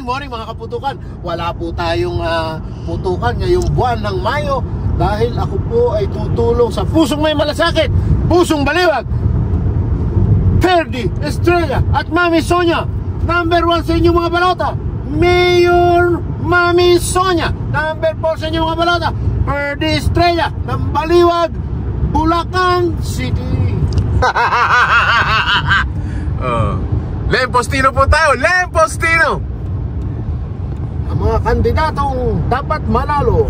Morning mga kaputukan. Wala po tayong putukan ngayong buwan ng Mayo dahil ako po ay tutulong sa pusong may malasakit, pusong baliwag, Ferdy Estrella at Mami Sonia. Number 1 sa inyong mga balota, Mayor Mami Sonia. Number 4 sa inyong mga balota, Ferdy Estrella ng Baliwag, Bulacan City. Lempostino po tayo, Lempostino. Ang mga kandidatong dapat manalo.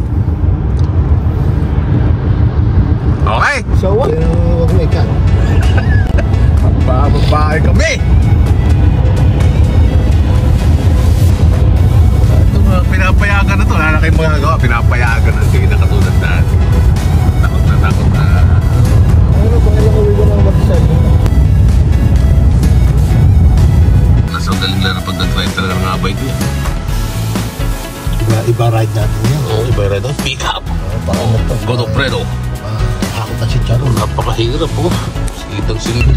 Okay. So wag mo ikan. Bababae kami. Ito mga pinapayagan na to. Wala na kayong magagawa. Pinapayagan na. Hindi na katulad na. Takot na. Ano ba ilang uwi ka ng mag-isal? Nasa galing lang na pag nag-drive talaga ng abay ko. Iba ride natin yan. Oo, iba ride natin. Pick up. Godofredo. Ako na si Charo. Napakahirap po. Singitang-singit.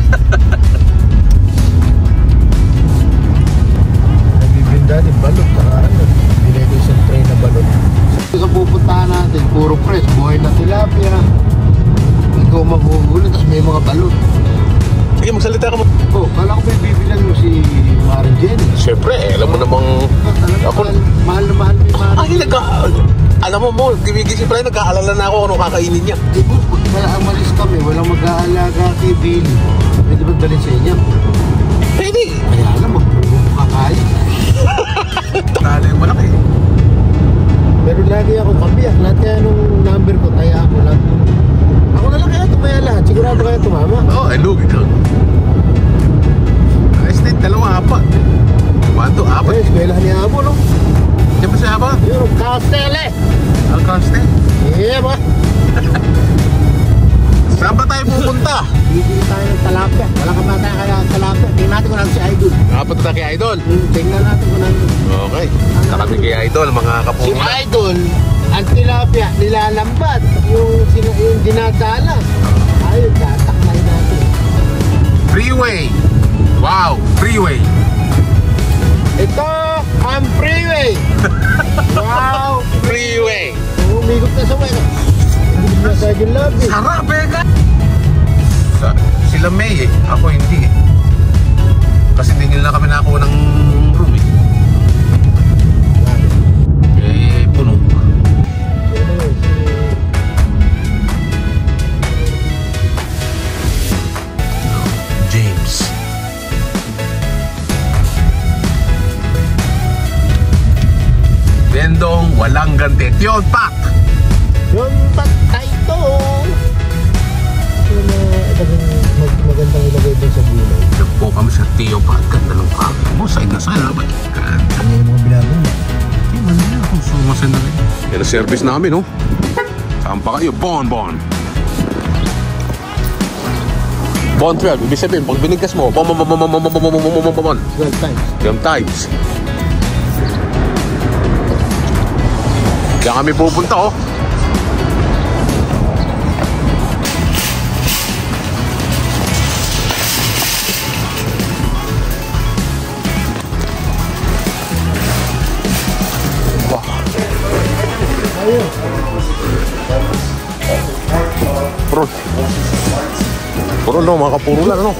Nagbibinda din balot. Binay ko isang train na balot. Sa pupuntahan natin, puro press. Buhay na tilapia. Ikaw maghuhuli, tapos may mga balot. Sige, magsalita ka mo. Oh, kala ko may bibilan mo si Maren Jenny. Siyempre, alam mo namang... Ako, mahal na mahal ni Maren. Ay, alam mo, gigising pala, nagkaalala na ako kung kakainin niya. Di ba, pag umalis kami, walang mag-aalaga kay Billy. Pwede ba dalhin sa inyo? Pwede. Kaya alam mo, kakain. Tala yung malaki. Pero lagi ako kabiyak. Lahat kaya nung number ko, kaya ako lang. Ako na lang kaya tumaya lahat. Sigurado kaya tumama. Oo, ay lugi ka. Ayos na yung dalawa, apat. 1, 2, apat. Eh, eskwelahan ni Abo, no? Diyan ba siya ba? Yung Castele. Ang Castele? Yeah, ba? Saan ba tayo pupunta? Bibili tayo ng talapia. Wala ka ba tayo kaya ng talapia? Tingnan natin kung natin si Idol. Nakapunta tayo kay Idol? Tingnan natin kung natin. Okay. Kami kay Idol, mga Si kapunga. Idol, ang tilapia, nilalambat. Yung dinadala. Ayun, tatakmay natin. Freeway. Wow, freeway. Ito ang freeway. Wow, Freeway. umikot na sa wena. Hindi na sa yung lobby. Sarap eh ka. Sila May eh. Ako hindi eh. Kasi hindi nila kami nakakuha ng room eh. Eh, puno. James. Bendong walang ganti. Tiyod pak. Yung patay to. Magandang ilagay din sa gulay. Nagpo kami sa Tio Pat. Ganda ng pangin mo. Side na side. Ganda. Ano yung mga binaban? Hindi man nila kung sumasin na rin. Yan ang service namin, no? Saan pa kayo? Bon. Bon 12. Ibig sabihin, pag binigkas mo, bon. 12 times. 12 times. Diyan kami pupunta, oh. Puro no, mga kapuro lang, no?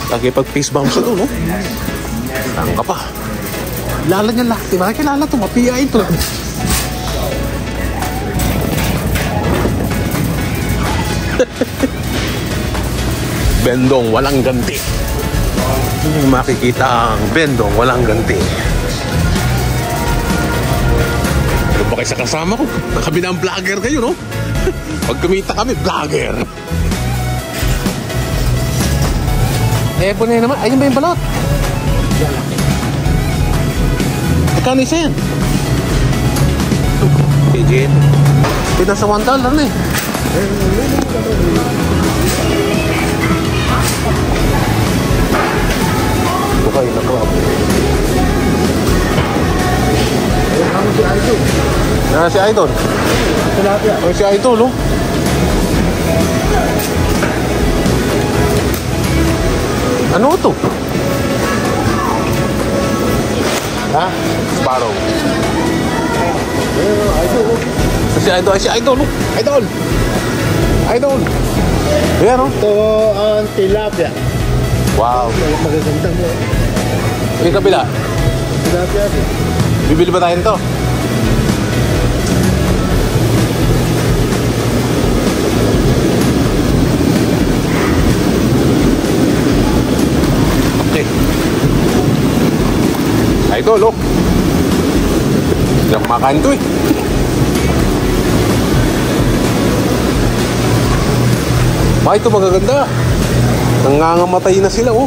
Lagi pag face bounce ito, no? Saan ka pa? Kilala niya lahat, diba? Kilala ito, mapia ito. Bendong walang ganti. Hindi makikita ang bendong walang ganti. Ano ba kayo sa kasama ko? Kami na ang vlogger kayo, no? Pag kumita kami, vlogger. Eh, punay naman. Ayun ba yung balot? Kano isa yan? Pidget. Pina sa $1 na eh. Ito kayo na crab. Si Idol. Tilapia. Oh, si Idol, oh. Ano ito? Ha? Sparrow. Idol. Si Idol, si Idol, oh. Idol. Idol. Ayan, oh. Ito ang tilapia. Wow. Magaganda mo. Yung kabila. Tilapia. Bibili ba tayo nito? Okay. Idol, oh. Hindi ako makain ito, eh. Ito magaganda. Nangangamatay na sila, oh.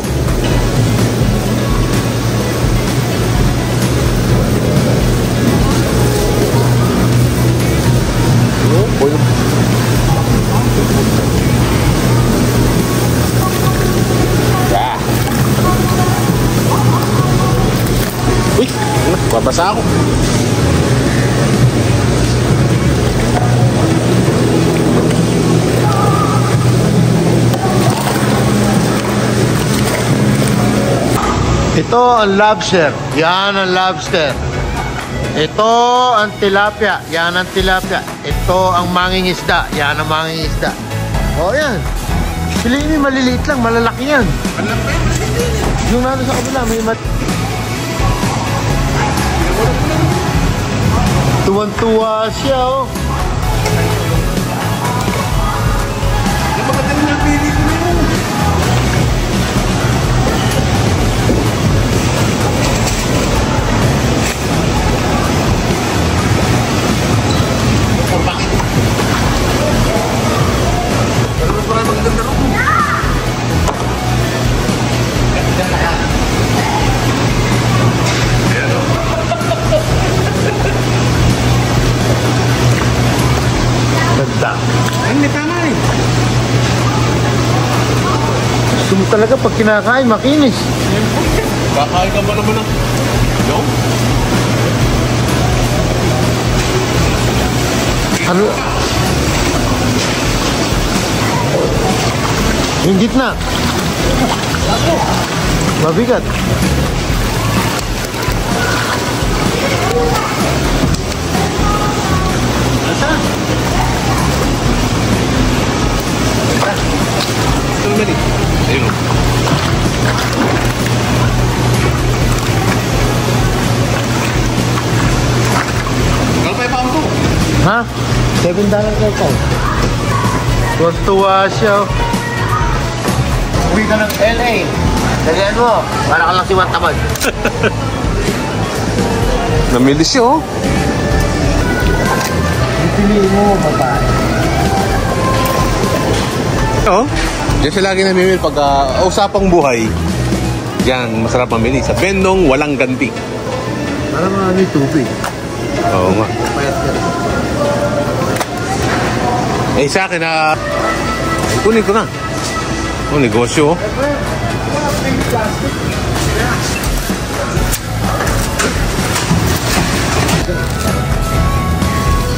Yeah. Uy, babasa ako. Ito ang lobster. Yan ang lobster. Ito ang tilapia. Yan ang tilapia. Ito ang mangingisda. Yan ang mangingisda. O yan. Piliin mo maliliit lang. Malalaki yan. Yung nano sa kabila may tuwan-tuwa siya, oh. Ganda. Ay, tama eh. Gusto mo talaga pag kinakain, makinis. Kakain ka ba naman ng... Yo? Ano? Yung gitna. Mabigat. Ito naman eh. Ayun o. Kalpay pa ako. Ha? $7 kayo pa. Tuwa siya. Uwi ka ng LA. Dalihan mo. Para ka lang si Wantamad. Namili siya oh. Piliin mo, babae. Oo. Diyan siya lagi namimili pag usapang buhay. Diyan, masarap mamili. Sa Bendong, walang ganti. Parang ano yung tubig. Oo nga. Payat ka rin. Eh sa akin na... kunin ko na. Oh, negosyo oh.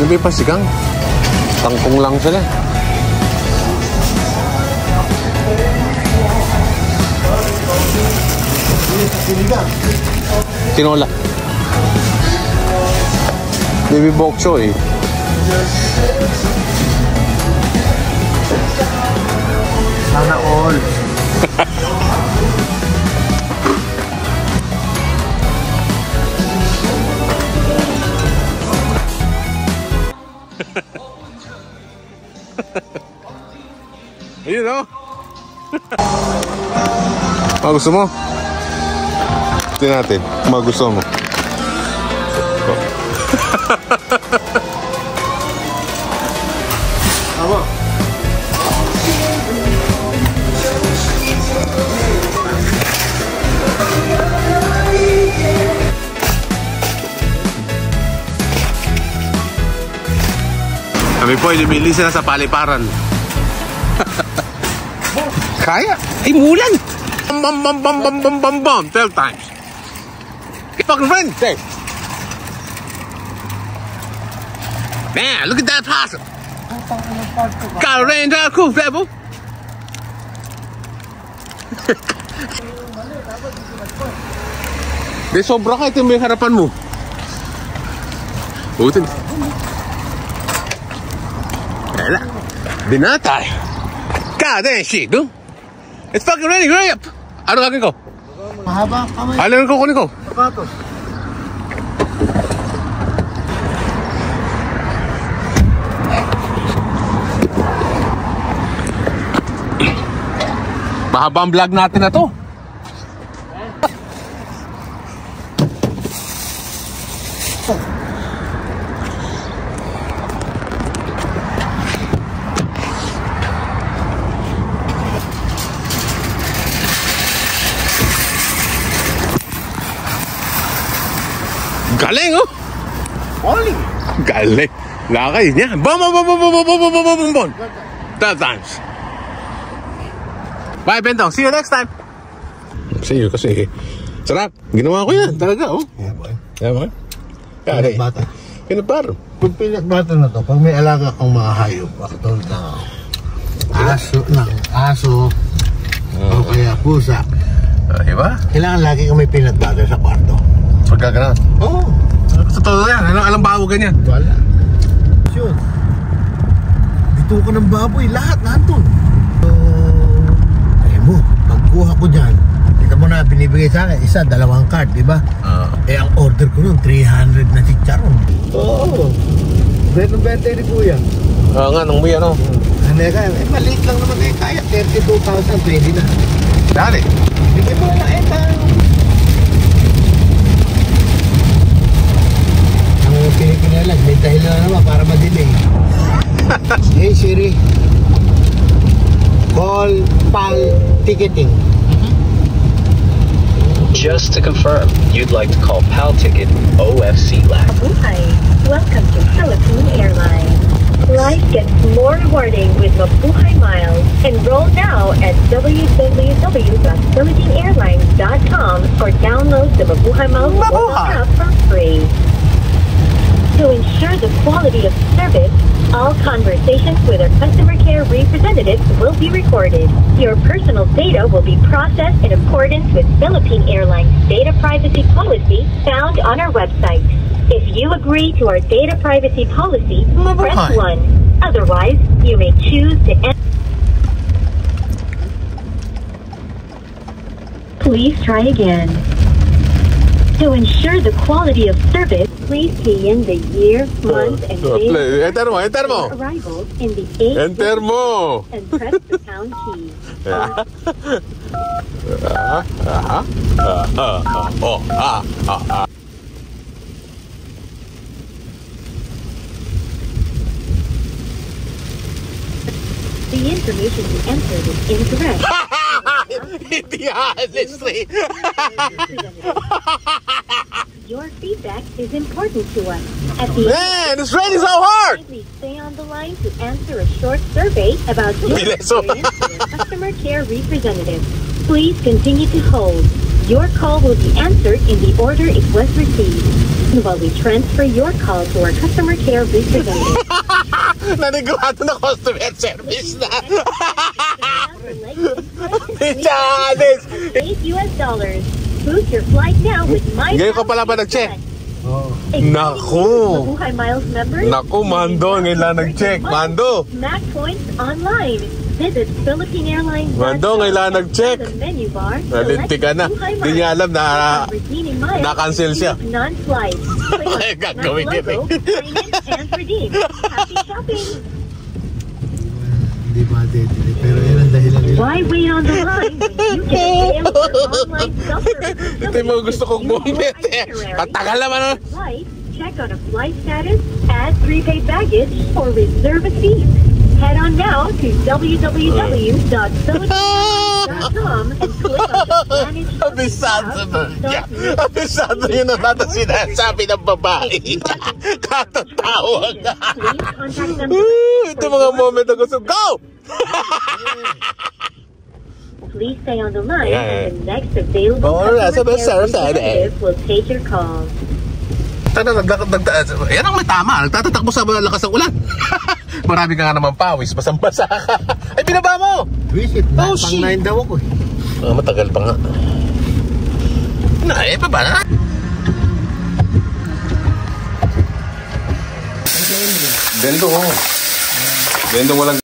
Yung may pasigang. Tangkong lang sila. Tinola. Baby bok choy. Sana all. Ayun o. Gusto mo? Tingnan natin kung gusto mo. Aba. Kami po ay lumili sila sa paliparan. Kaya? Ay, mulan! Bam, bam, bam, bam, bam, bam, bam, 12 times. Fucking friend, hey. Man, look at that possum. Got a range out cool, Pebble. Di sobra ka, ito may harapan mo. Butin. Wala. Binatay. God damn shit, dude. It's fucking ready, hurry up. Ano gagawin ko? Mahaba kamay. Ano ko kunin ko? Sapatos. Mahaba ang vlog natin na to. Galing, oh! Only. Galing. Lakay niya. Bum, bum, bum, bum, bum, bum, bum, bum, bum, bum. 12 times. Bye, Bentong. See you next time. See you kasi. Sarap. Ginawa ko yan. Talaga, oh. Yeah, boy. Yeah, boy. Peanut butter. Peanut butter. Kung peanut butter na to, pag may alaga kang mga hayop, katulad ng aso, o kaya pusa, Diba? kailangan lagi kang may peanut butter sa kwarto. Pagka ganun. Oo. Totoo yan. Alam bago ganyan. Wala. Sure. Dito ko ng baboy, lahat nandun. So, ayun mo, pagkuha ko dyan, ito mo na binibigay sa akin, isa, 2 cart, diba? Ang order ko nun, 300 na chicharon. Oo. Bentong-bente ni Kuya. Oo nga, nung may ano. Maliit lang naman kaya 32,000, pwede na. Dali. Bigyan mo na ang pinikinelag, may dahil na naman para ma-delay. Hey Siri, call PAL Ticketing. Just to confirm, you'd like to call PAL Ticket OFC LAC. Hi, welcome to Philippine Airlines. Life gets more rewarding with Mabuhay Miles. Enroll now at www.philippineairlines.com or download the Mabuhay Miles mobile app for free. To ensure the quality of service, all conversations with our customer care representatives will be recorded. Your personal data will be processed in accordance with Philippine Airlines data privacy policy found on our website. If you agree to our data privacy policy, press 1. Otherwise, you may choose to end. Please try again. To ensure the quality of service, please key in the year, month, and day Enter mo. of arrival in the 8 Enter mo. and press the pound key. The information you entered is incorrect. Hindi honestly. Your feedback is important to us. At the Man, it's raining so hard. kindly stay on the line to answer a short survey about your experience with a customer care representative. Please continue to hold. Your call will be answered in the order it was received. While we transfer your call to our customer care representative. Nanigurado na customer service na. $8. Book your flight now with My Ngayon ka pala ba nag-check? Naku. Mabuhay Miles members. Naku, Mando. Ngayon lang nag-check. Mando. Mac Points online. Visit Philippine Airlines. Mando, ngayon lang nag-check. The menu bar. Nalinti ka na. Hindi niya alam na na-cancel siya. Non-flight. Click on Ay, gagawin Mac din logo, sign in, and redeem. Happy shopping. Hindi ma-detect, pero yan ang dahilan nila. Why wait on the line when you can avail your online self-service? Ito yung mga gusto kong bumit eh. Patagal naman. Flight, check on a flight status, add prepaid baggage, or reserve a seat. Head on now to www.philippines.com and click on the Manage Abisado mo niya. Abisado yun na bata sinasabi ng babae. Katatawag. Please contact them. Ito mga moment na gusto. Go! Please stay on the line Yeah. and the next available Oh, that's customer a bit care sad. representative will take your call. Yan ang may tama. Nagtatatakbo sa lakas ng ulan. Marami ka nga naman pawis. Basang-basa ka. Ay, binaba mo! Visit. Oh, Pang shit. 9 daw ako eh. Matagal pa nga. Baba na. Bendo, oh. Bendo walang